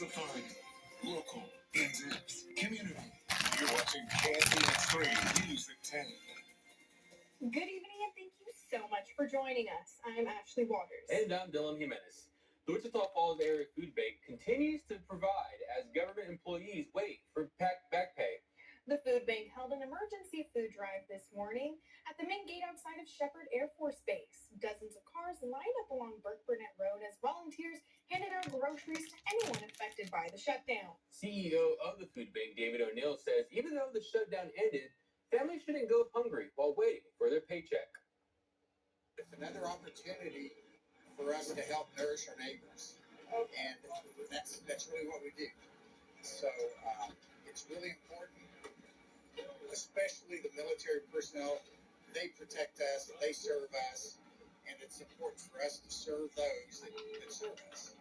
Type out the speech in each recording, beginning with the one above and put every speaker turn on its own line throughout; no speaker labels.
Simplified, local, in-depth, community. You're watching Kfdx 3 News at 10.
Good evening and thank you so much for joining us. I'm Ashley Waters.
And I'm Dylan Jimenez. The Wichita Falls Area Food Bank continues to provide as government employees wait for back pay.
The food bank held an emergency food drive this morning at the main gate outside of Shepherd Air Force Base. Dozens of cars lined up along Burke Burnett Road as volunteers handed out groceries to anyone affected by the shutdown.
CEO of the food bank, David O'Neill, says even though the shutdown ended, families shouldn't go hungry while waiting for their paycheck.
It's another opportunity for us to help nourish our neighbors, and that's really what we do. So it's really important, especially the military personnel. They protect us, they serve us, and it's important for us to serve those that serve us.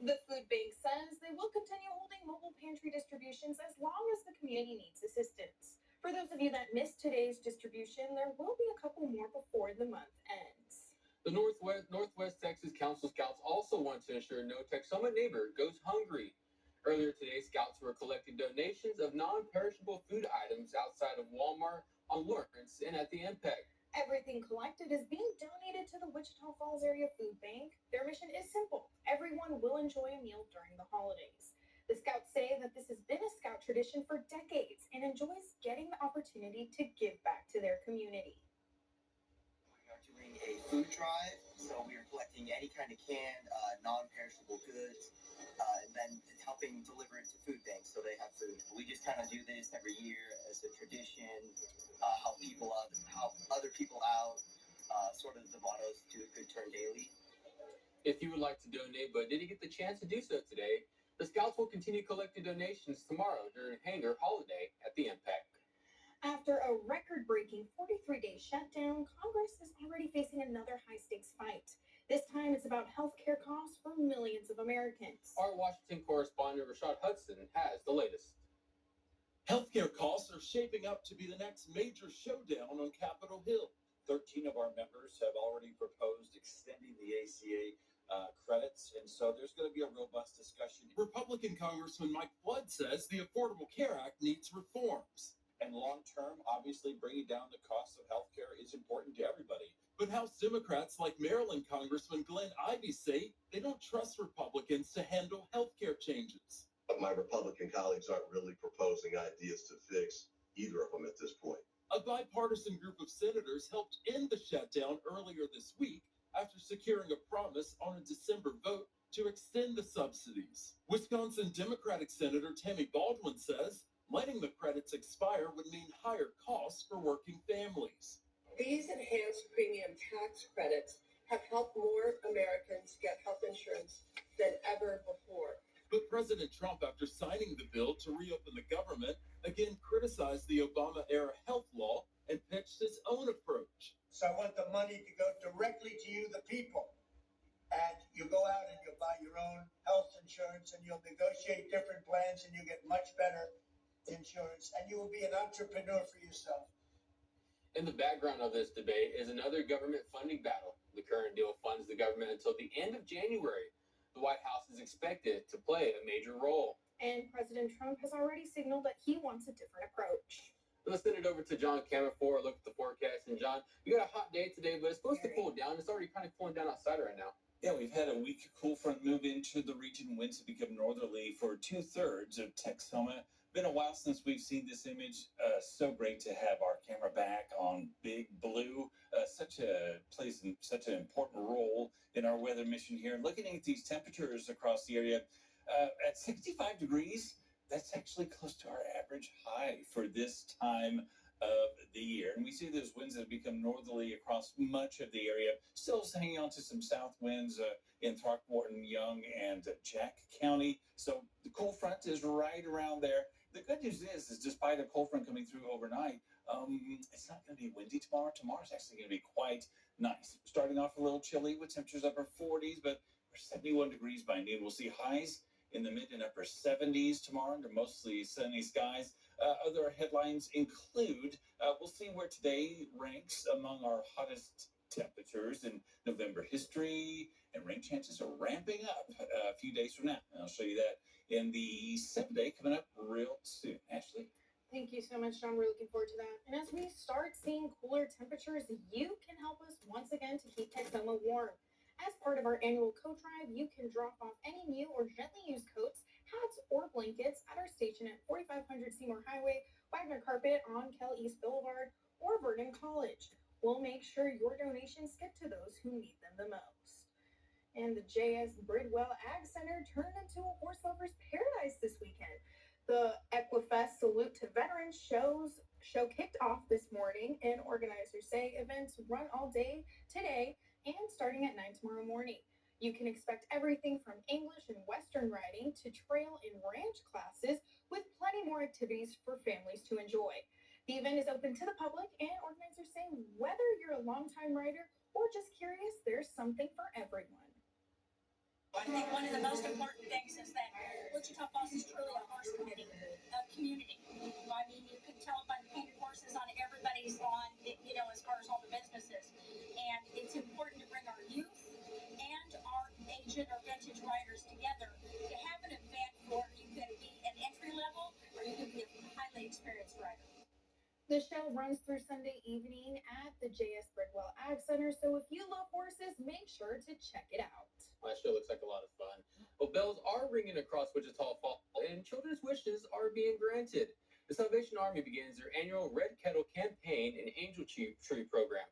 The food bank says they will continue holding mobile pantry distributions as long as the community needs assistance. For those of you that missed today's distribution, there will be a couple more before the month ends.
The Northwest Texas Council Scouts also want to ensure no Texoma neighbor goes hungry. Earlier today, Scouts were collecting donations of non-perishable food items outside of Walmart on Lawrence and at the Impact.
Everything collected is being donated to the Wichita Falls Area Food Bank. Their mission is simple. Everyone will enjoy a meal during the holidays. The Scouts say that this has been a Scout tradition for decades and enjoys getting the opportunity to give back to their community.
We are doing a food drive, so we are collecting any kind of canned, non-perishable goods, and then helping deliver it to food banks so they have food. We just kind of do this every year as a tradition, help other people out, sort of the motto is do a good turn daily.
If you would like to donate but didn't get the chance to do so today, the Scouts will continue collecting donations tomorrow during Hanger Holiday at the Impact.
After a record-breaking 43-day shutdown, Congress is already facing another high-stakes fight. This time it's about health care costs for millions of Americans.
Our Washington correspondent Rashad Hudson has the latest.
Healthcare costs are shaping up to be the next major showdown on Capitol Hill. 13 of our members have already proposed extending the ACA credits, and so there's going to be a robust discussion. Republican Congressman Mike Flood says the Affordable Care Act needs reforms. And long-term, obviously, bringing down the cost of healthcare is important to everybody. But House Democrats like Maryland Congressman Glenn Ivey say they don't trust Republicans to handle healthcare changes.
My Republican colleagues aren't really proposing ideas to fix either of them at this point.
A bipartisan group of senators helped end the shutdown earlier this week after securing a promise on a December vote to extend the subsidies. Wisconsin Democratic Senator Tammy Baldwin says letting the credits expire would mean higher costs for working families.
These enhanced premium tax credits have helped more Americans get health insurance than ever before.
But President Trump, after signing the bill to reopen the government, again criticized the Obama-era health law and pitched his own approach.
So I want the money to go directly to you, the people. And you go out and you'll buy your own health insurance and you'll negotiate different plans and you get much better insurance and you will be an entrepreneur for yourself.
In the background of this debate is another government funding battle. The current deal funds the government until the end of January. The White House is expected to play a major role.
And President Trump has already signaled that he wants a different approach.
Let's send it over to John Cameron for a look at the forecast. And John, you got a hot day today, but it's supposed to cool down. It's already kind of cooling down outside right now.
Yeah, we've had a weak cool front move into the region. Winds have become northerly for 2/3 of Texoma. Been a while since we've seen this image. So great to have our camera back on Big Blue. Plays such an important role in our weather mission here. And looking at these temperatures across the area, at 65 degrees, that's actually close to our average high for this time of the year. And we see those winds that have become northerly across much of the area, still hanging on to some south winds in Throckmorton, Young, and Jack County. So the cold front is right around there. The good news is despite a cold front coming through overnight, it's not going to be windy tomorrow. Tomorrow's actually going to be quite nice. Starting off a little chilly with temperatures upper 40s, but we're 71 degrees by noon. We'll see highs in the mid and upper 70s tomorrow under mostly sunny skies. Other headlines include, we'll see where today ranks among our hottest temperatures in November history, and rain chances are ramping up a few days from now. And I'll show you that in the 7-day coming up real soon. Ashley?
Thank you so much, John. We're looking forward to that. And as we start seeing cooler temperatures, you can help us once again to keep Texoma warm. As part of our annual coat drive, you can drop off any new or gently used coats, hats, or blankets at our station at 4500 Seymour Highway, Wagner Carpet on Kell East Boulevard, or Vernon College. We'll make sure your donations get to those who need them the most. And the J.S. Bridwell Ag Center turned into a horse lover's paradise this weekend. The Equifest Salute to Veterans show kicked off this morning, and organizers say events run all day today and starting at 9 tomorrow morning. You can expect everything from English and Western riding to trail and ranch classes, with plenty more activities for families to enjoy. The event is open to the public, and organizers say whether you're a longtime rider or just curious, there's something for everyone.
I think one of the most important things is that Wichita Falls is truly a horse community. I mean, you can tell by the painted horses on everybody's lawn, as far as all the businesses. And it's important to bring our youth and our ancient or vintage riders together to have an event where you can be an entry level or you can be a highly experienced rider.
The show runs through Sunday evening at the J.S. Bridwell Ag Center, so if you love horses, make sure to check it out.
That show looks like a lot of fun. Well, bells are ringing across Wichita Falls, and children's wishes are being granted. The Salvation Army begins their annual Red Kettle campaign and Angel Tree program.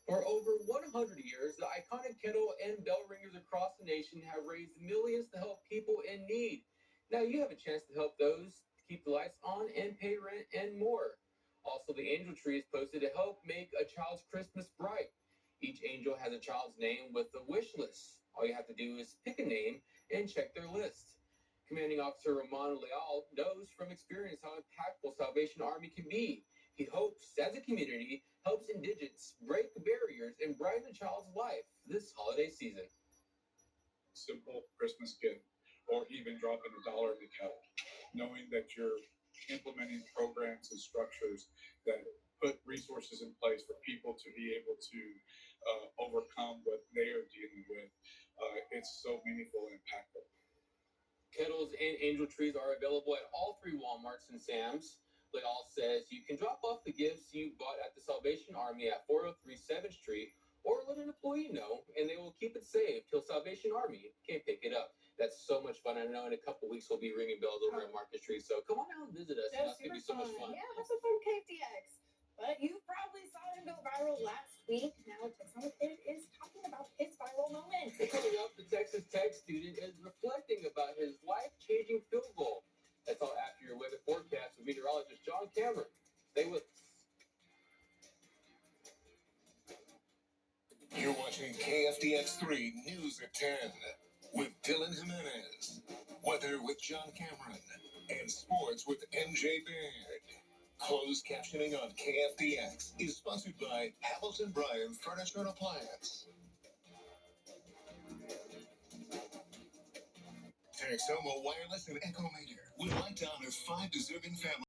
For over 100 years, the iconic kettle and bell ringers across the nation have raised millions to help people in need. Now you have a chance to help those keep the lights on and pay rent and more. Also, the angel tree is posted to help make a child's Christmas bright. Each angel has a child's name with a wish list. All you have to do is pick a name and check their list. Commanding Officer Ramon Leal knows from experience how impactful Salvation Army can be. He hopes, as a community, helps indigents break barriers and brighten a child's life this holiday season.
Simple Christmas gift, or even dropping $1 in the kettle, knowing that you're implementing programs and structures that put resources in place for people to be able to overcome what they are dealing with. It's so meaningful and impactful.
Kettles and angel trees are available at all 3 Walmarts and Sam's. Leal says you can drop off the gifts you bought at the Salvation Army at 403 7th Street, or let an employee know, and they will keep it saved till Salvation Army can pick it up. That's so much fun. I know in a couple weeks we'll be ringing bells over at Market Street, so come on out and visit us. That's going to be so much fun.
Yeah, have some fun with Kfdx. But you probably saw him go viral last week. Now Texoma Kid is talking about his viral moment.
Coming up, the Texas Tech student is reflecting about his life-changing field goal. That's all after your weather forecast with meteorologist John Cameron. Stay with us.
You're watching KFDX 3 News at 10 with Dylan Jimenez, weather with John Cameron, and sports with MJ Baird. Closed captioning on KFDX is sponsored by Hamilton Bryan Furniture and Appliance. Texoma Wireless and Echo Meter would like to honor 5 deserving families.